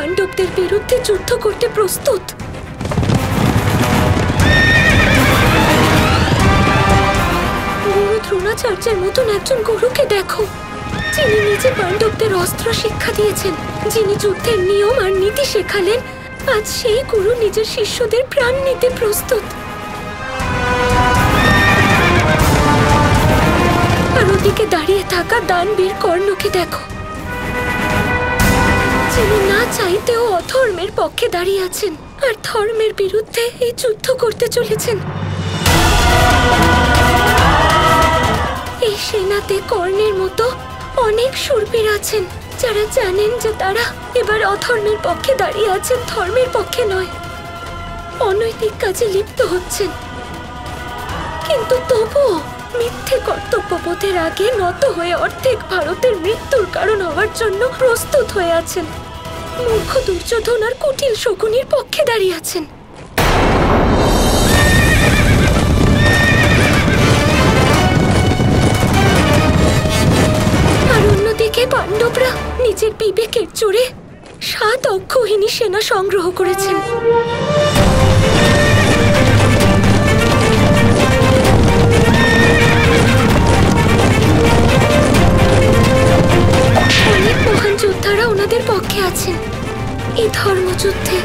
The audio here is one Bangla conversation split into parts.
পাণ্ডবদের বিরুদ্ধে যুদ্ধ করতে প্রস্তুত। গুরু দ্রোণাচার্যের মতন একজন গুরুকে দেখো, যিনি নিজে পাণ্ডবদের অস্ত্র শিক্ষা দিয়েছেন, যিনি যুদ্ধের নিয়ম আর নীতি শেখালেন। আজ সেই গুরু নিজের শিষ্যদের প্রাণ নিতে প্রস্তুত। আর ওদিকে দাঁড়িয়ে থাকা দানবীর কর্ণকে দেখো, যিনি না চাইতেও অধর্মের পক্ষে দাঁড়িয়ে আছেন আর ধর্মের বিরুদ্ধে এই যুদ্ধ করতে চলেছেন। এই সেনাতে কর্ণের মতো অনেক শূরবীর আছেন, যারা জানেন যে তারা এবার অধর্মের পক্ষে দাঁড়িয়ে আছেন, ধর্মের পক্ষে নয়। অনৈতিক কাজে লিপ্ত হচ্ছেন, কিন্তু তবুও মিথ্যে কর্তব্যবোধের আগে নত হয়ে অর্ধেক ভারতের মৃত্যুর কারণ হওয়ার জন্য প্রস্তুত হয়ে আছেন। মূর্খ দুর্যোধন আর কুটিল শকুনির পক্ষে দাঁড়িয়ে আছেন। আর অন্যদিকে পাণ্ডবরা নিজের বিবেকের জোরে 7 অক্ষৌহিনী সেনা সংগ্রহ করেছেন। অনেক মহান যোদ্ধারা ওনাদের পক্ষে আছেন এই ধর্মযুদ্ধে।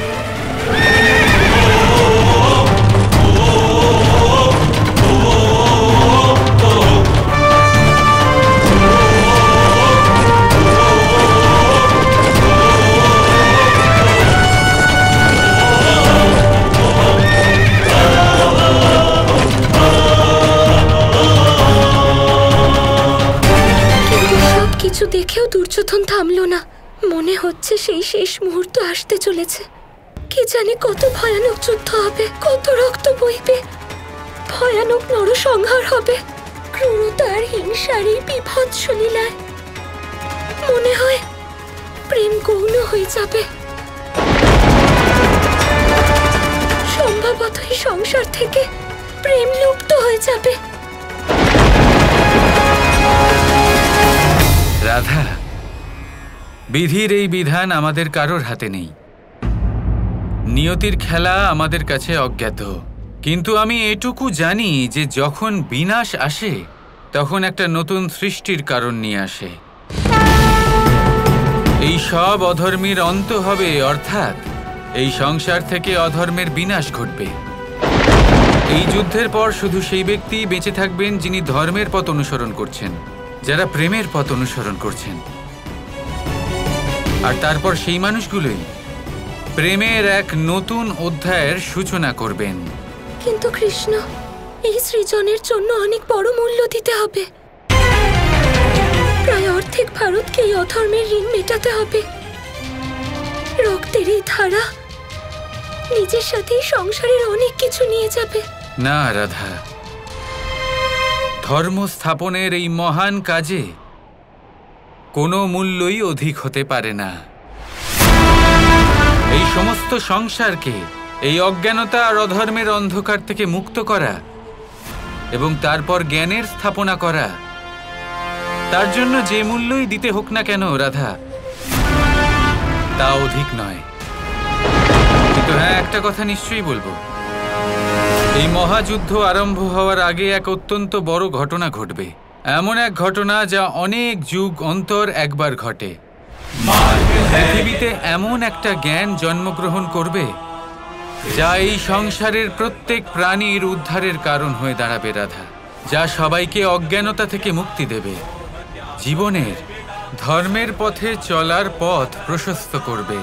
কিছু দেখেও দুর্যোধন থামলো না। মনে হচ্ছে সেই শেষ মুহূর্ত আসতে চলেছে। কি জানি কত ভয়ানক যুদ্ধ হবে, কত রক্ত বইবে, ভয়ানক নরসংহার হবে, ক্রূরতা আর হিংসার এই বিভৎস লীলায় মনে হয় প্রেম গৌণ হয়ে যাবে। সম্ভবত এই সংসার থেকে প্রেম লুপ্ত হয়ে যাবে। রাধা, বিধির এই বিধান আমাদের কারোর হাতে নেই। নিয়তির খেলা আমাদের কাছে অজ্ঞাত, কিন্তু আমি এটুকু জানি যে যখন বিনাশ আসে তখন একটা নতুন সৃষ্টির কারণ নিয়ে আসে। এই সব অধর্মীর অন্ত হবে, অর্থাৎ এই সংসার থেকে অধর্মের বিনাশ ঘটবে। এই যুদ্ধের পর শুধু সেই ব্যক্তি বেঁচে থাকবেন যিনি ধর্মের পথ অনুসরণ করছেন, যারা প্রেমের পথ অনুসরণ করছেন। আর তারপর সেই মানুষগুলোই প্রেমের এক নতুন অধ্যায়ের সূচনা করবেন। কিন্তু কৃষ্ণ, এই সৃজনের জন্য অনেক বড় মূল্য দিতে হবে। প্রায় অর্ধেক ভারতকে এই অধর্মের ঋণ মেটাতে হবে। রক্তের এই ধারা নিজের সাথে সংসারের অনেক কিছু নিয়ে যাবে। না রাধা, ধর্ম স্থাপনের এই মহান কাজে কোনো মূল্যই অধিক হতে পারে না। এই সমস্ত সংসারকে এই অজ্ঞানতা আর অধর্মের অন্ধকার থেকে মুক্ত করা এবং তারপর জ্ঞানের স্থাপনা করা, তার জন্য যে মূল্যই দিতে হোক না কেন রাধা, তা অধিক নয়। কিন্তু হ্যাঁ, একটা কথা নিশ্চয়ই বলবো, এই মহাযুদ্ধ আরম্ভ হওয়ার আগে এক অত্যন্ত বড় ঘটনা ঘটবে। এমন এক ঘটনা যা অনেক যুগ অন্তর একবার ঘটে। পৃথিবীতে এমন একটা জ্ঞান জন্মগ্রহণ করবে যা এই সংসারের প্রত্যেক প্রাণীর উদ্ধারের কারণ হয়ে দাঁড়াবে রাধা, যা সবাইকে অজ্ঞানতা থেকে মুক্তি দেবে, জীবনের ধর্মের পথে চলার পথ প্রশস্ত করবে।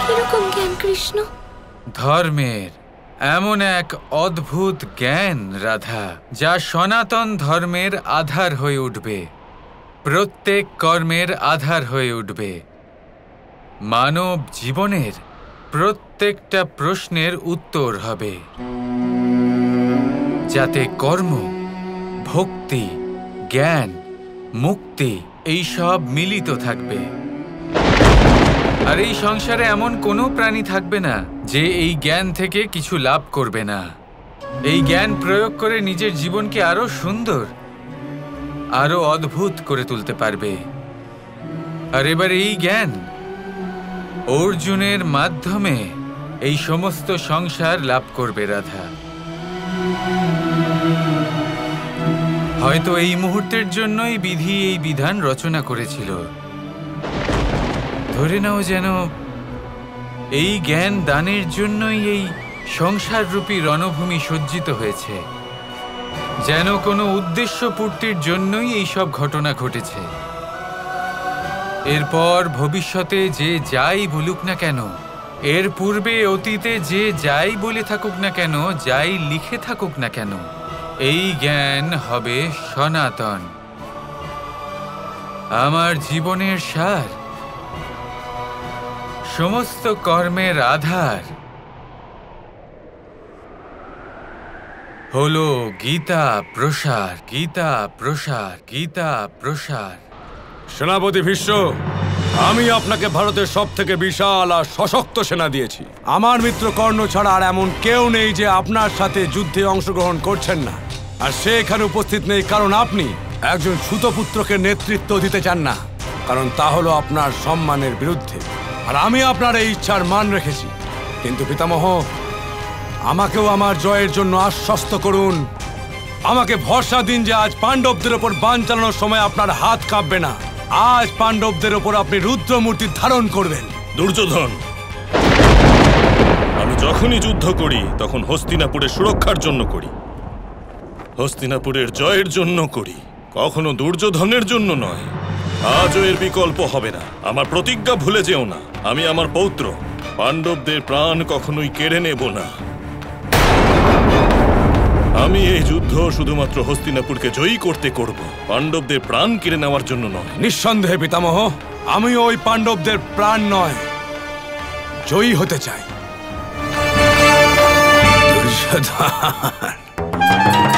কিরকম জ্ঞান কৃষ্ণ? ধর্মের এমন এক অদ্ভুত জ্ঞান রাধা, যা সনাতন ধর্মের আধার হয়ে উঠবে, প্রত্যেক কর্মের আধার হয়ে উঠবে, মানব জীবনের প্রত্যেকটা প্রশ্নের উত্তর হবে, যাতে কর্ম, ভক্তি, জ্ঞান, মুক্তি এই সব মিলিত থাকবে। আর এই সংসারে এমন কোনো প্রাণী থাকবে না যে এই জ্ঞান থেকে কিছু লাভ করবে না। এই জ্ঞান প্রয়োগ করে নিজের জীবনকে আরো সুন্দর, আরো অদ্ভুত করে তুলতে পারবে। আর এবার এই জ্ঞান অর্জুনের মাধ্যমে এই সমস্ত সংসার লাভ করবে রাধা। হয়তো এই মুহূর্তের জন্যই বিধি এই বিধান রচনা করেছিল। ধরে নাও যেন এই জ্ঞান দানের জন্যই এই সংসাররূপী রণভূমি সজ্জিত হয়েছে, যেন কোনো উদ্দেশ্য পূর্তির জন্যই এই সব ঘটনা ঘটেছে। এরপর ভবিষ্যতে যে যাই বলুক না কেন, এর পূর্বে অতীতে যে যাই বলে থাকুক না কেন, যাই লিখে থাকুক না কেন, এই জ্ঞান হবে সনাতন, আমার জীবনের সার, সমস্ত কর্মের আধার হলো গীতা প্রসার, গীতা প্রসার, গীতা প্রসার। সেনাপতি ভীষ্ম, আমি আপনাকে ভারতের সবথেকে বিশাল আর সশক্ত সেনা দিয়েছি। আমার মিত্র কর্ণ ছাড়া আর এমন কেউ নেই যে আপনার সাথে যুদ্ধে অংশগ্রহণ করছেন না। আর সে এখানে উপস্থিত নেই কারণ আপনি একজন সুতপুত্রকে নেতৃত্ব দিতে চান না, কারণ তা হলো আপনার সম্মানের বিরুদ্ধে। আর আমি আপনার এই ইচ্ছার মান রেখেছি। কিন্তু পিতামহ, আমাকেও আমার জয়ের জন্য আশ্বস্ত করুন। আমাকে ভরসা দিন যে আজ পাণ্ডবদের ওপর বাণ চালানোর সময় আপনার হাত কাঁপবে না। আজ পাণ্ডবদের ওপর আপনি রুদ্রমূর্তি ধারণ করবেন। দুর্যোধন, আমি যখনই যুদ্ধ করি তখন হস্তিনাপুরের সুরক্ষার জন্য করি, হস্তিনাপুরের জয়ের জন্য করি, কখনো দুর্যোধনের জন্য নয়। আজও এর বিকল্প হবে না। আমার প্রতিজ্ঞা ভুলে যেও না। আমি আমার পৌত্র পাণ্ডবদের প্রাণ কখনোই কেড়ে নেব না। আমি এই যুদ্ধ শুধুমাত্র হস্তিনাপুরকে জয়ী করতে করব, পাণ্ডবদের প্রাণ কেড়ে নেওয়ার জন্য নয়। নিঃসন্দেহে পিতামহ, আমি ওই পাণ্ডবদের প্রাণ নয়, জয়ী হতে চাই।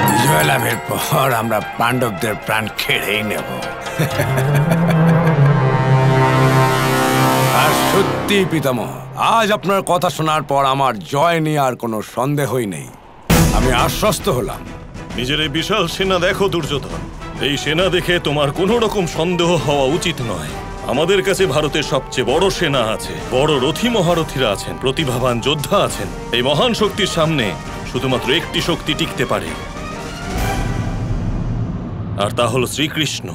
বিজয় লাভের পর আমরা পাণ্ডবদের প্রাণ কেড়েই নেব। আর সত্যি পিতামহ, আজ আপনার কথা শোনার পর আমার জয় নিয়ে আর কোনো সন্দেহই নেই। আমি আশ্বস্ত হলাম। নিজের এই বিশাল সেনা দেখো দুর্যোধন, এই সেনা দেখে তোমার কোনো রকম সন্দেহ হওয়া উচিত নয়। আমাদের কাছে ভারতের সবচেয়ে বড় সেনা আছে, বড় রথী মহারথীরা আছেন, প্রতিভাবান যোদ্ধা আছেন। এই মহান শক্তির সামনে শুধুমাত্র একটি শক্তি টিকতে পারে, আর তা হলো শ্রীকৃষ্ণ।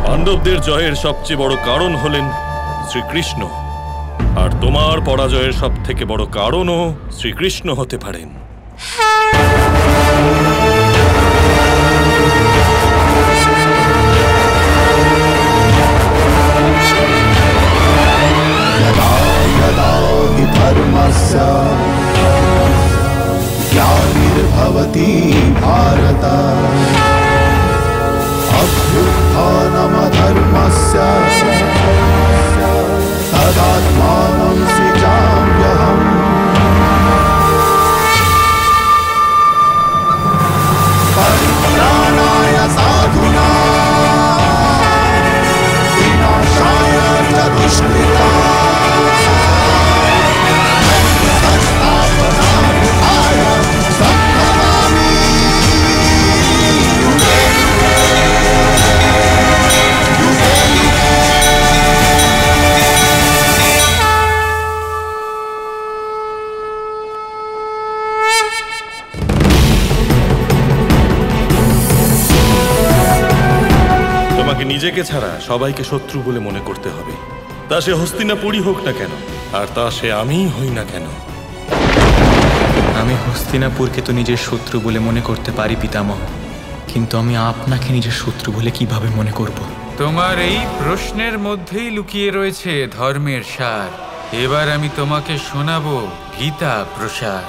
পাণ্ডবদের জয়ের সবচেয়ে বড় কারণ হলেন শ্রীকৃষ্ণ, আর তোমার পরাজয়ের সবথেকে বড় কারণও শ্রীকৃষ্ণ হতে পারেন। धर्मस्य ग्लानिर्भवति भारत अभ्युत्थानमधर्मस्य तदात्मानं सृजाम्यहम्। परित्राणाय साधूनां विनाशाय च दुष्कृतां নিজেকে ছাড়া সবাইকে শত্রু বলে মনে করতে হবে, তা সে হস্তিনাপুরই হোক না কেন, আর তা সে আমিই হই না কেন। আমি হস্তিনাপুরকে তো নিজের শত্রু বলে মনে করতে পারি পিতামহ, কিন্তু আমি আপনাকে নিজের শত্রু বলে কিভাবে মনে করব? তোমার এই প্রশ্নের মধ্যেই লুকিয়ে রয়েছে ধর্মের সার। এবার আমি তোমাকে শোনাবো গীতা প্রসার।